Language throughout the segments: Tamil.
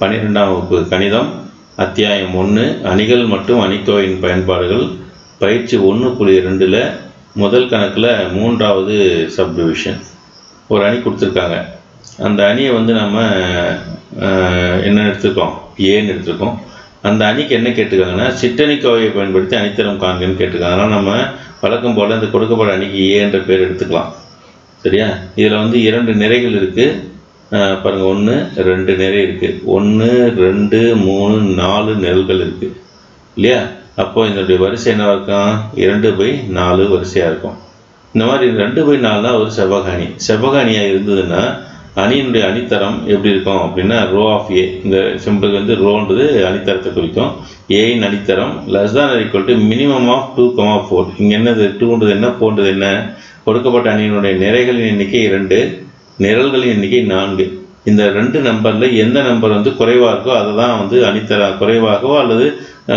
12ஆம் வகுப்பு கணிதம் அத்தியாயம் 1 அணிகள் மற்றும் அணிக்கோவையின் பயன்பாடுகள் பயிற்சி 1.2ல் முதல் கணக்கில் 3வது சப்டிவிஷன் ஒரு அணி கொடுத்துருக்காங்க. அந்த அணியை வந்து நம்ம என்ன எடுத்துருக்கோம், ஏன்னு எடுத்துருக்கோம். அந்த அணிக்கு என்ன கேட்டிருக்காங்கன்னா சிற்றணிக்கோவையை பயன்படுத்தி அணித்தரம் காண்கன்னு கேட்டிருக்காங்க. அதனால் நம்ம வழக்கம் போல் இந்த கொடுக்கப்பட்ட அணிக்கு ஏன்ற பேர் எடுத்துக்கலாம். சரியா? இதில் வந்து 2 நிறைகள் இருக்குது பாருங்கள். 1 2 நிறை இருக்குது. 1 2 3 4 நிரல்கள் இருக்குது இல்லையா? அப்போது இதனுடைய வரிசை என்னவாக இருக்கும்? 2/4 வரிசையாக இருக்கும். இந்த மாதிரி 2/4 ஒரு செவ்வக அணி. செவ்வக அணியாக இருந்ததுன்னா அணியினுடைய அணித்தரம் எப்படி இருக்கும் அப்படின்னா ரோ ஆஃப் ஏ. இந்த சிம்பிளுக்கு வந்து ரோன்றது அணித்தரத்தை குறிக்கும். ஏயின் அணித்தரம் ≤ மினிமம் ஆஃப் 2, 4. இங்கே என்னது 2ன்றது என்ன, 4ன்றது என்ன? கொடுக்கப்பட்ட அணியினுடைய நிறைகளின் எண்ணிக்கை 2, நிரல்களின் எண்ணிக்கை 4. இந்த 2 நம்பரில் எந்த நம்பர் வந்து குறைவாக இருக்கோ அதை தான் வந்து அணித்தரம். குறைவாகவோ அல்லது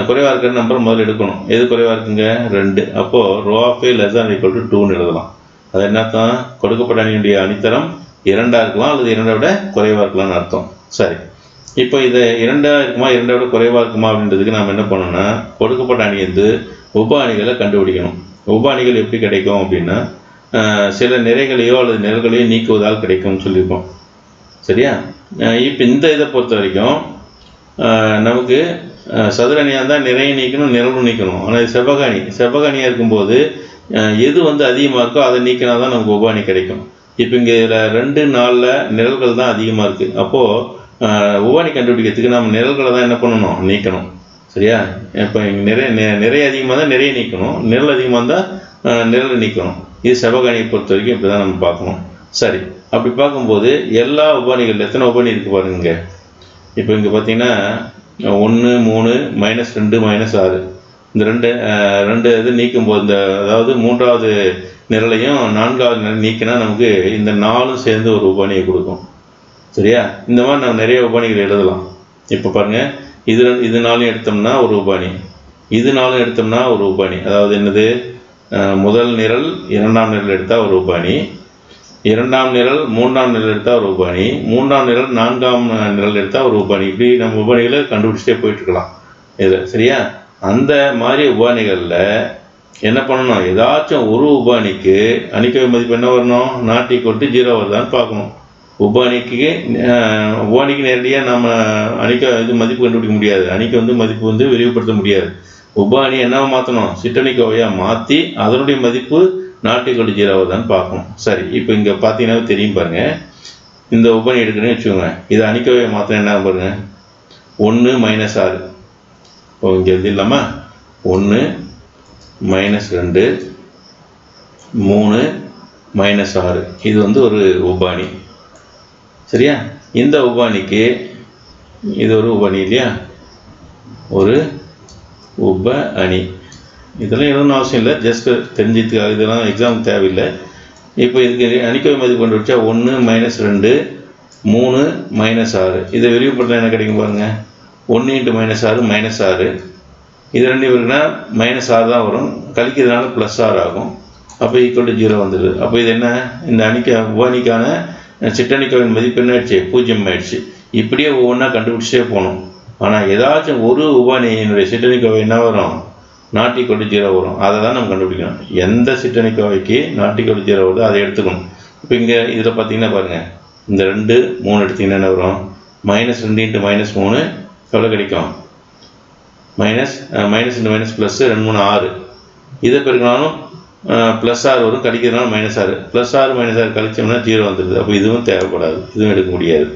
குறைவாக இருக்கிற நம்பர் முதல்ல எடுக்கணும். எது குறைவாக இருக்குங்க? 2. அப்போது ரோ ஆஃப் ஏ ≤ 2ன்னு எழுதலாம். அது என்னத்தான்? கொடுக்கப்பட்ட அணியினுடைய அணித்தரம் 2ஆக இருக்கலாம் அல்லது 2ஐ விட குறைவாக இருக்கலாம்னு அர்த்தம். சரி, இப்போ இதை 2ஆக இருக்குமா 2ஐ விட குறைவாக இருக்குமா அப்படின்றதுக்கு நாம் என்ன பண்ணோம்னா கொடுக்கப்பட்ட அணி வந்து உப அணிகளை கண்டுபிடிக்கணும். உப அணிகள் எப்படி கிடைக்கும் அப்படின்னா சில நிறைகளையோ அல்லது நிரல்களையோ நீக்குவதால் கிடைக்கும்னு சொல்லியிருக்கோம். சரியா? இப்போ இந்த இதை பொறுத்த வரைக்கும் நமக்கு சதுர அணியாக இருந்தால் நிறைய நீக்கணும், நிரலும் நீக்கணும். ஆனால் செவ்வக அணியாக இருக்கும்போது எது வந்து அதிகமாக இருக்கோ அதை நீக்கினா தான் நமக்கு உப அணி கிடைக்கும். இப்போ இங்கே இதில் 2, 4 நிரல்கள் தான் அதிகமாக இருக்குது. அப்போது உப அணி கண்டுபிடிக்கிறதுக்கு நம்ம நிரல்களை தான் என்ன பண்ணணும்? நீக்கணும். சரியா? இப்போ இங்கே நிறைய அதிகமாக இருந்தால் நிறைய நீக்கணும், நிரல் அதிகமாக இருந்தால் நிரலை நீக்கணும். இது செவ்வக அணியை பொறுத்த வரைக்கும் இப்படி தான் நம்ம பார்க்கணும். சரி, அப்படி பார்க்கும்போது எல்லா உப அணிகள் எத்தனை உப அணி இருக்குது பாருங்க. இப்போ இங்கே பார்த்தீங்கன்னா 1 3 -2 -6 இந்த 2 இது நீக்கும்போது இந்த அதாவது 3வது நிரலையும் 4வது நிரல் நீக்கினா நமக்கு இந்த 4 சேர்ந்து ஒரு உப அணியை கொடுக்கும். சரியா? இந்த மாதிரி நம்ம நிறைய உப அணிகள் எழுதலாம். இப்போ பாருங்கள், இது 4 எடுத்தோம்னா ஒரு உப அணி, இது 4 எடுத்தோம்னா ஒரு உப அணி. அதாவது என்னது? முதல் நிரல் 2ஆம் நிரல் எடுத்தால் ஒரு உப அணி, 2ஆம் நிரல் 3ஆம் நிரல் எடுத்தால் ஒரு உப அணி, 3ஆம் நிரல் 4ஆம் நிரல் எடுத்தால் ஒரு உப அணி. இப்படி நம்ம உப அணிகளை கண்டுபிடிச்சிட்டே போயிட்டுருக்கலாம் இதில். சரியா? அந்த மாதிரி உப அணிகளில் என்ன பண்ணணும்? ஏதாச்சும் ஒரு உப அணிக்கு அணிக்கோவை மதிப்பு என்ன வரணும்? ≠ 0 வருதான்னு பார்க்கணும். உப அணிக்கு நேரடியாக நம்ம இது மதிப்பு கண்டுபிடிக்க முடியாது. அணிக்கு வந்து மதிப்பு வந்து விரிவுபடுத்த முடியாது. உப அணி என்னவா மாற்றணும்? சிற்றணிக்கோவையாக மாற்றி அதனுடைய மதிப்பு ≠ 0 வருதான்னு பார்க்கணும். சரி, இப்போ இங்கே பார்த்தீங்கன்னா தெரியும் பாருங்கள். இந்த உப அணி எடுக்கணும்னு வச்சுக்கோங்க. இது அணிக்கோவையை மாற்ற என்ன பாருங்க, 1 -6. இப்போ இங்கே இது இல்லாமல் 1 -2 3 -6 இது வந்து ஒரு உப அணி. சரியா? இந்த உப அணிக்கு இது ஒரு உப அணி இல்லையா? ஒரு உப அணி. இதெல்லாம் எதுவும் அவசியம் இல்லை, ஜஸ்ட் தெரிஞ்சதுக்காக. இதெல்லாம் எக்ஸாமுக்கு தேவையில்லை. இப்போ இதுக்கு அணிக்கோவை மதிப்பு கண்டுபிடிச்சா 1 -2 3 -6 இதை விரிவுபடுத்த என்ன கிடைக்கும் பாருங்கள். 1 × -6 -6. இது 2 இருக்குன்னா -6 தான் வரும், கழிக்கிறதுனால +6 ஆகும். அப்போ = 0 வந்துடுது. அப்போ இது என்ன? இந்த உப அணிக்கான சிற்றணிக்கோவின் மதிப்பு என்ன ஆயிடுச்சு? 0 ஆயிடுச்சு. இப்படியே ஒவ்வொன்றா கண்டுபிடிச்சே போகணும். ஆனால் ஏதாச்சும் ஒரு உப அணியினுடைய சிற்றணிக்கோவை என்ன வரும்? ≠ 0 வரும். அதை தான் நம்ம கண்டுபிடிக்கணும். எந்த சிற்றணிக்கோவைக்கு ≠ 0 வருதோ அதை எடுத்துக்கணும். இப்போ இங்கே இதில் பார்த்தீங்கன்னா பாருங்கள், இந்த 2 3 எடுத்திங்கன்னா என்ன வரும்? -2 × -3 எவ்வளோ கிடைக்கும்? -2 -+2 3 6. இதை பெருக்கினாலும் +6 வரும், கழிக்கிறதுனால -6. +6 -6 கழிச்சோம்னா 0 வந்துடுது. அப்போ இதுவும் தேவைப்படாது, இதுவும் எடுக்க முடியாது.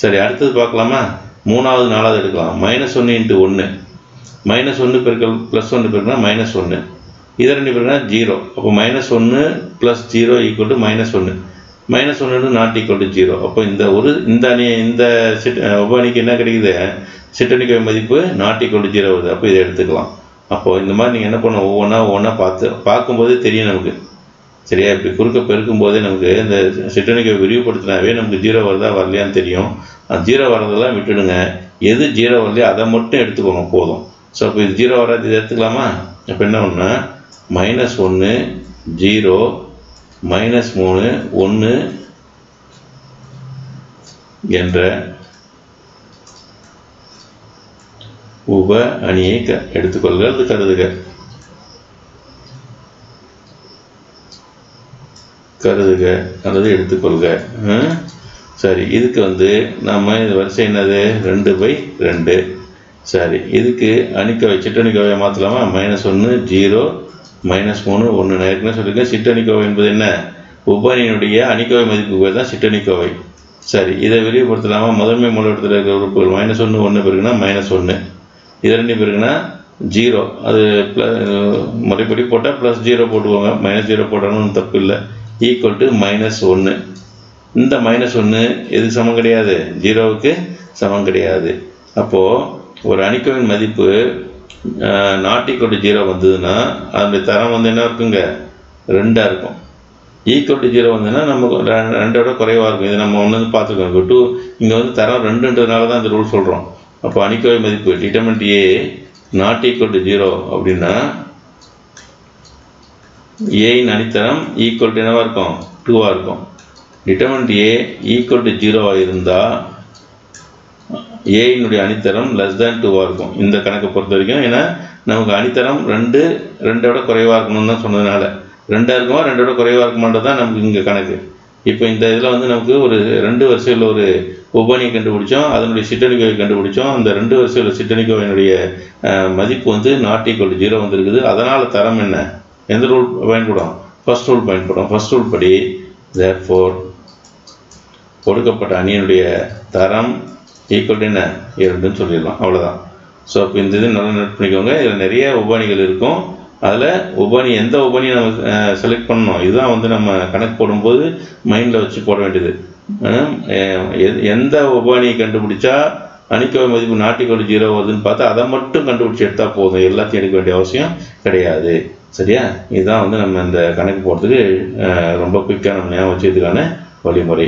சரி, அடுத்தது பார்க்கலாமா? 3வது 4வது எடுக்கலாம். -1 × 1 -1 பெருக்கல் +1 பெருக்கினா -1. இதை 2 பெருக்கினா 0. அப்போ -1 + 0 = -1. -1 ≠ 0. அப்போ இந்த உப அணிக்கு என்ன கிடைக்குது? சிற்றணிக்கோவை மதிப்பு ≠ 0 வருது. அப்போ இதை எடுத்துக்கலாம். அப்போது இந்த மாதிரி நீங்கள் என்ன பண்ணணும்? ஒவ்வொன்றா பார்க்கும்போதே தெரியும் நமக்கு. சரியா? இப்படி குறுக்க பெருக்கும் போதே நமக்கு இந்த சிற்றணிக்கோவை விரிவுபடுத்தினாவே நமக்கு 0 வருதா வரலையான்னு தெரியும். 0 வரதெல்லாம் விட்டுடுங்க. எது 0 வரலையோ அதை மட்டும் எடுத்துக்கோங்க, போதும். ஸோ அப்போ இது 0 வராது, இதை எடுத்துக்கலாமா? அப்போ என்ன ஒன்று -1 0 -3 1 என்ற உப அணியை எடுத்துக்கொள்க அல்லது கருதுக. அல்லது எடுத்துக்கொள்க. சரி, இதுக்கு நம்ம இது வரிசை என்னது 2/2. சரி, இதுக்கு சிற்றணிக்கோவை மாற்றலாமா? -1 0 -3 1. நான் ஏற்கனவே சொல்லியிருக்கேன், சிற்றணிக்கோவை என்பது என்ன? உபஅணியினுடைய அணிக்கோவை மதிப்பு பேர் தான் சிற்றணிக்கோவை. சரி, இதை விரிவுபடுத்தலாமா? முதன்மை மூலவட்டத்தில் இருக்கிற உறுப்புகள் -1 1 பெருக்குனா -1, இது 2 பெருக்குனா 0. அது முறைப்படி போட்டால் +0 போட்டுக்கோங்க, -0 போட்டாலும் தப்பு இல்லை. Equal to -1. இந்த -1 எதுக்கு சமம் கிடையாது? 0வுக்கு சமம் கிடையாது. அப்போது ஒரு அணிக்கோவின் மதிப்பு ≠0 வந்ததுன்னா அதனுடைய தரம் என்ன இருக்குங்க? 2ஆக இருக்கும். =0 வந்ததுன்னா நமக்கு 2ஓட குறைவாக இருக்கும். இது நம்ம ஒன்று பார்த்துருக்கோம். இப்போ 2 இங்கே தரம் 2ன்றதுனால தான் இந்த ரூல் சொல்கிறோம். அப்போ அணிக்கோவை மதிப்பு டிட்டர்மினன்ட் A ≠0 அப்படின்னா ஏயின் அணித்தரம் ஈக்குவல் என்னவாக இருக்கும்? 2ஆக இருக்கும். டிட்டர்மினன்ட் A =0 இருந்தால் ஏயினுடைய அணித்தரம் <2ஆக இருக்கும். இந்த கணக்கை பொறுத்த வரைக்கும். ஏன்னா நமக்கு அணித்தரம் 2ஓட குறைவாக இருக்கணும்னு தான் சொன்னதுனால 2ஆக இருக்குமா 2ஓட குறைவாக இருக்குமான்றது தான் நமக்கு இங்கே கணக்கு. இப்போ இந்த இதில் நமக்கு ஒரு 2 வரிசையில் ஒரு உபஅணியை கண்டுபிடிச்சோம், அதனுடைய சிற்றணிக்கோவை கண்டுபிடிச்சோம். அந்த 2 வரிசையில் சிற்றணிக்கோவையினுடைய மதிப்பு ≠0 வந்திருக்குது. அதனால் தரம் என்ன? எந்த ரூல் பயன்படும்? ஃபர்ஸ்ட் ரூல் பயன்படும். ஃபர்ஸ்ட் ரூல் படி therefore கொடுக்கப்பட்ட அணியினுடைய தரம் என்ன? 2ன்னு சொல்லிடலாம். அவ்வளோதான். ஸோ அப்போ இந்த இது நல்லா நோட் பண்ணிக்கோங்க. இதில் நிறைய உபஅணிகள் இருக்கும். அதில் எந்த உபஅணியை நம்ம செலக்ட் பண்ணணும், இதுதான் நம்ம கணக்கு போடும்போது மைண்டில் வச்சு போட வேண்டியது. எந்த உபஅணியை கண்டுபிடிச்சா அணிக்கோவை மதிப்பு ≠0 வருதுன்னு பார்த்தா அதை மட்டும் கண்டுபிடிச்சி எடுத்தால் போதும், எல்லாத்தையும் எடுக்க வேண்டிய அவசியம் கிடையாது. சரியா? இதுதான் நம்ம இந்த கணக்கு போடுறதுக்கு ரொம்ப குயிக்காக நம்ம ஞாபகம் வச்சதுக்கான வழிமுறை.